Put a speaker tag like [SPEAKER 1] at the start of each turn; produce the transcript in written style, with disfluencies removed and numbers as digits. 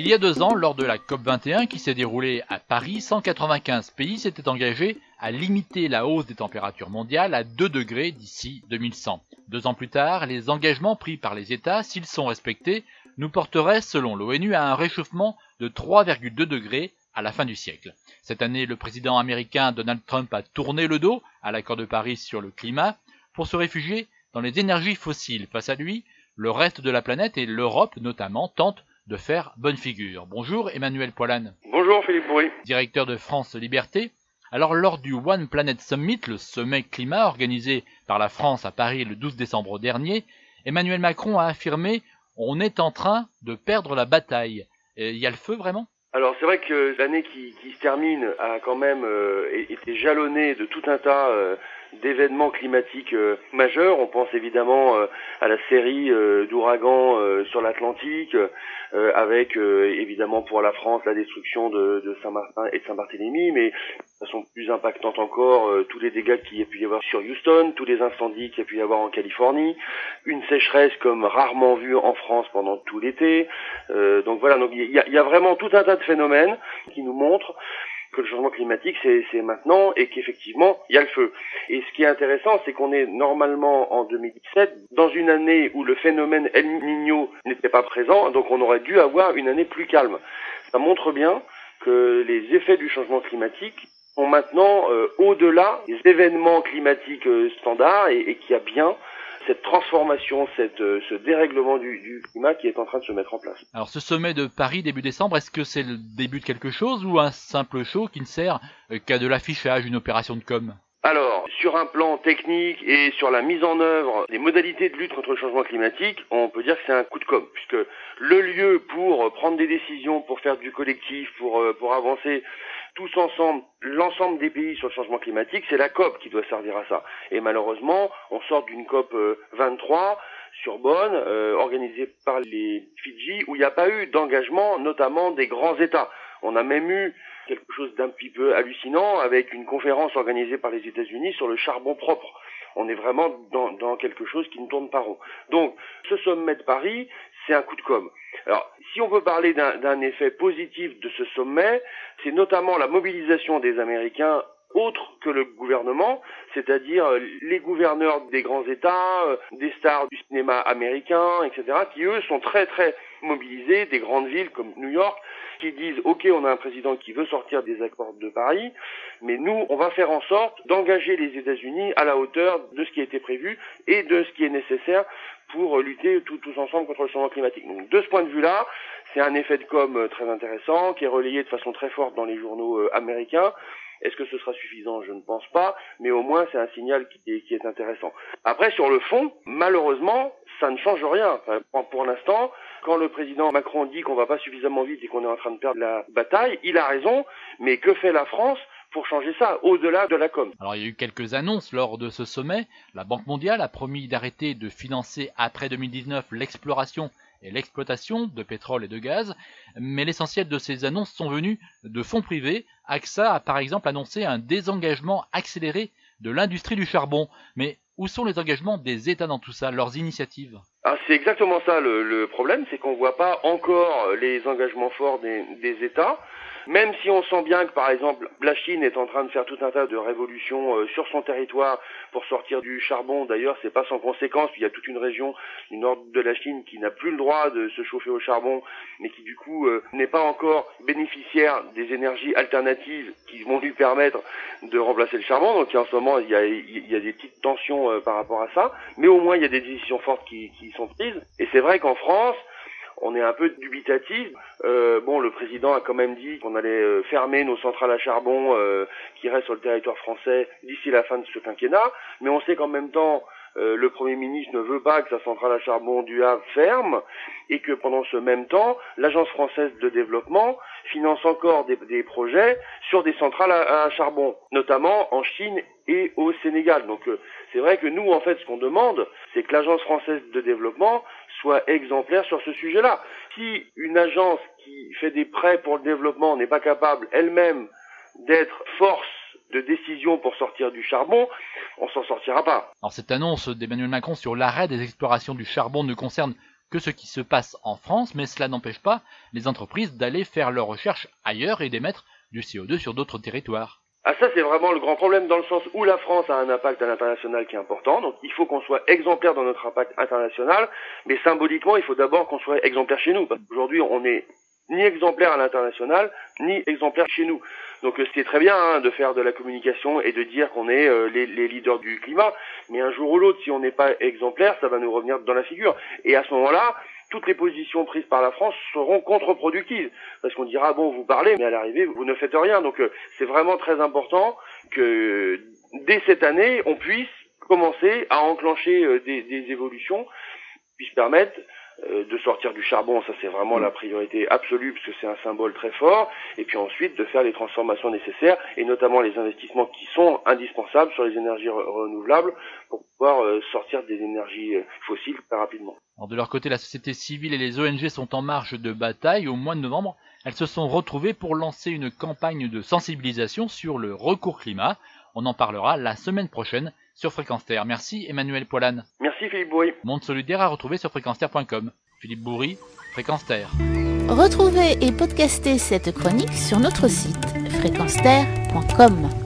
[SPEAKER 1] Il y a 2 ans, lors de la COP21 qui s'est déroulée à Paris, 195 pays s'étaient engagés à limiter la hausse des températures mondiales à 2 degrés d'ici 2100. 2 ans plus tard, les engagements pris par les États, s'ils sont respectés, nous porteraient, selon l'ONU, à un réchauffement de 3,2 degrés à la fin du siècle. Cette année, le président américain Donald Trump a tourné le dos à l'accord de Paris sur le climat pour se réfugier dans les énergies fossiles. Face à lui, le reste de la planète et l'Europe notamment tentent de faire bonne figure. Bonjour Emmanuel Poilane.
[SPEAKER 2] Bonjour Philippe Bourri.
[SPEAKER 1] Directeur de France Liberté. Alors lors du One Planet Summit, le sommet climat organisé par la France à Paris le 12 décembre dernier, Emmanuel Macron a affirmé « On est en train de perdre la bataille ». Il y a le feu vraiment ?
[SPEAKER 2] Alors c'est vrai que l'année qui se termine a quand même été jalonnée de tout un tas d'événements climatiques majeurs. On pense évidemment à la série d'ouragans sur l'Atlantique, avec évidemment pour la France la destruction de Saint-Martin et de Saint-Barthélemy, mais de façon plus impactante encore, tous les dégâts qu'il y a pu y avoir sur Houston, tous les incendies qu'il y a pu y avoir en Californie, une sécheresse comme rarement vue en France pendant tout l'été. Donc voilà, donc il y a vraiment tout un tas de phénomènes qui nous montrent que le changement climatique c'est maintenant et qu'effectivement il y a le feu. Et ce qui est intéressant, c'est qu'on est normalement en 2017 dans une année où le phénomène El Niño n'était pas présent, donc on aurait dû avoir une année plus calme. Ça montre bien que les effets du changement climatique sont maintenant au-delà des événements climatiques standards et qu'il y a bien cette transformation, ce dérèglement du climat qui est en train de se mettre en place.
[SPEAKER 1] Alors ce sommet de Paris début décembre, est-ce que c'est le début de quelque chose ou un simple show qui ne sert qu'à de l'affichage, une opération de com'?
[SPEAKER 2] Alors, sur un plan technique et sur la mise en œuvre des modalités de lutte contre le changement climatique, on peut dire que c'est un coup de com', puisque le lieu pour prendre des décisions, pour faire du collectif, pour avancer tous ensemble, l'ensemble des pays sur le changement climatique, c'est la COP qui doit servir à ça. Et malheureusement, on sort d'une COP 23 sur Bonn, organisée par les Fidji, où il n'y a pas eu d'engagement, notamment des grands États. On a même eu quelque chose d'un petit peu hallucinant avec une conférence organisée par les États-Unis sur le charbon propre. On est vraiment dans quelque chose qui ne tourne pas rond. Donc, ce sommet de Paris, c'est un coup de com'. Alors, si on peut parler d'un effet positif de ce sommet, c'est notamment la mobilisation des Américains autres que le gouvernement, c'est-à-dire les gouverneurs des grands États, des stars du cinéma américain, etc., qui eux sont très très mobilisés, des grandes villes comme New York, qui disent « Ok, on a un président qui veut sortir des accords de Paris, mais nous, on va faire en sorte d'engager les États-Unis à la hauteur de ce qui a été prévu et de ce qui est nécessaire pour lutter tous ensemble contre le changement climatique. » Donc de ce point de vue-là, c'est un effet de com' très intéressant, qui est relayé de façon très forte dans les journaux américains. Est-ce que ce sera suffisant? Je ne pense pas, mais au moins c'est un signal qui est intéressant. Après, sur le fond, malheureusement, ça ne change rien. Enfin, pour l'instant, quand le président Macron dit qu'on va pas suffisamment vite et qu'on est en train de perdre la bataille, il a raison, mais que fait la France pour changer ça, au-delà de la com'?
[SPEAKER 1] Alors il y a eu quelques annonces lors de ce sommet. La Banque mondiale a promis d'arrêter de financer après 2019 l'exploration et l'exploitation de pétrole et de gaz, mais l'essentiel de ces annonces sont venues de fonds privés. AXA a par exemple annoncé un désengagement accéléré de l'industrie du charbon. Mais où sont les engagements des États dans tout ça, leurs initiatives?
[SPEAKER 2] Ah, c'est exactement ça le problème, c'est qu'on voit pas encore les engagements forts des États. Même si on sent bien que, par exemple, la Chine est en train de faire tout un tas de révolutions sur son territoire pour sortir du charbon. D'ailleurs, c'est pas sans conséquence. Il y a toute une région du nord de la Chine qui n'a plus le droit de se chauffer au charbon, mais qui du coup n'est pas encore bénéficiaire des énergies alternatives qui vont lui permettre de remplacer le charbon. Donc en ce moment, il y a des petites tensions par rapport à ça. Mais au moins, il y a des décisions fortes qui sont prises. Et c'est vrai qu'en France, on est un peu dubitatif. Le président a quand même dit qu'on allait fermer nos centrales à charbon qui restent sur le territoire français d'ici la fin de ce quinquennat. Mais on sait qu'en même temps, le Premier ministre ne veut pas que sa centrale à charbon du Havre ferme et que pendant ce même temps, l'Agence française de développement finance encore des projets sur des centrales à charbon, notamment en Chine et au Sénégal. Donc c'est vrai que nous, en fait, ce qu'on demande, c'est que l'Agence française de développement soit exemplaire sur ce sujet-là. Si une agence qui fait des prêts pour le développement n'est pas capable elle-même d'être force de décision pour sortir du charbon, on s'en sortira pas.
[SPEAKER 1] Alors cette annonce d'Emmanuel Macron sur l'arrêt des explorations du charbon ne concerne que ce qui se passe en France, mais cela n'empêche pas les entreprises d'aller faire leurs recherches ailleurs et d'émettre du CO2 sur d'autres territoires.
[SPEAKER 2] Ah, ça, c'est vraiment le grand problème dans le sens où la France a un impact à l'international qui est important. Donc, il faut qu'on soit exemplaire dans notre impact international. Mais symboliquement, il faut d'abord qu'on soit exemplaire chez nous. Parce qu'aujourd'hui, on n'est ni exemplaire à l'international, ni exemplaire chez nous. Donc, c'est très bien de faire de la communication et de dire qu'on est les leaders du climat. Mais un jour ou l'autre, si on n'est pas exemplaire, ça va nous revenir dans la figure. Et à ce moment-là, toutes les positions prises par la France seront contre-productives. Parce qu'on dira, bon, vous parlez, mais à l'arrivée, vous ne faites rien. Donc, c'est vraiment très important que, dès cette année, on puisse commencer à enclencher des évolutions qui puissent permettre de sortir du charbon. Ça, c'est vraiment la priorité absolue, parce que c'est un symbole très fort. Et puis ensuite, de faire les transformations nécessaires, et notamment les investissements qui sont indispensables sur les énergies renouvelables pour pouvoir sortir des énergies fossiles très rapidement.
[SPEAKER 1] Alors de leur côté, la société civile et les ONG sont en marge de bataille. Au mois de novembre, elles se sont retrouvées pour lancer une campagne de sensibilisation sur le recours climat. On en parlera la semaine prochaine sur Fréquence Terre. Merci Emmanuel Poilane.
[SPEAKER 2] Merci Philippe Bourry.
[SPEAKER 1] Monde solidaire à retrouver sur fréquenceterre.com. Philippe Bourry, Fréquence Terre.
[SPEAKER 3] Retrouvez et podcastez cette chronique sur notre site fréquenceterre.com.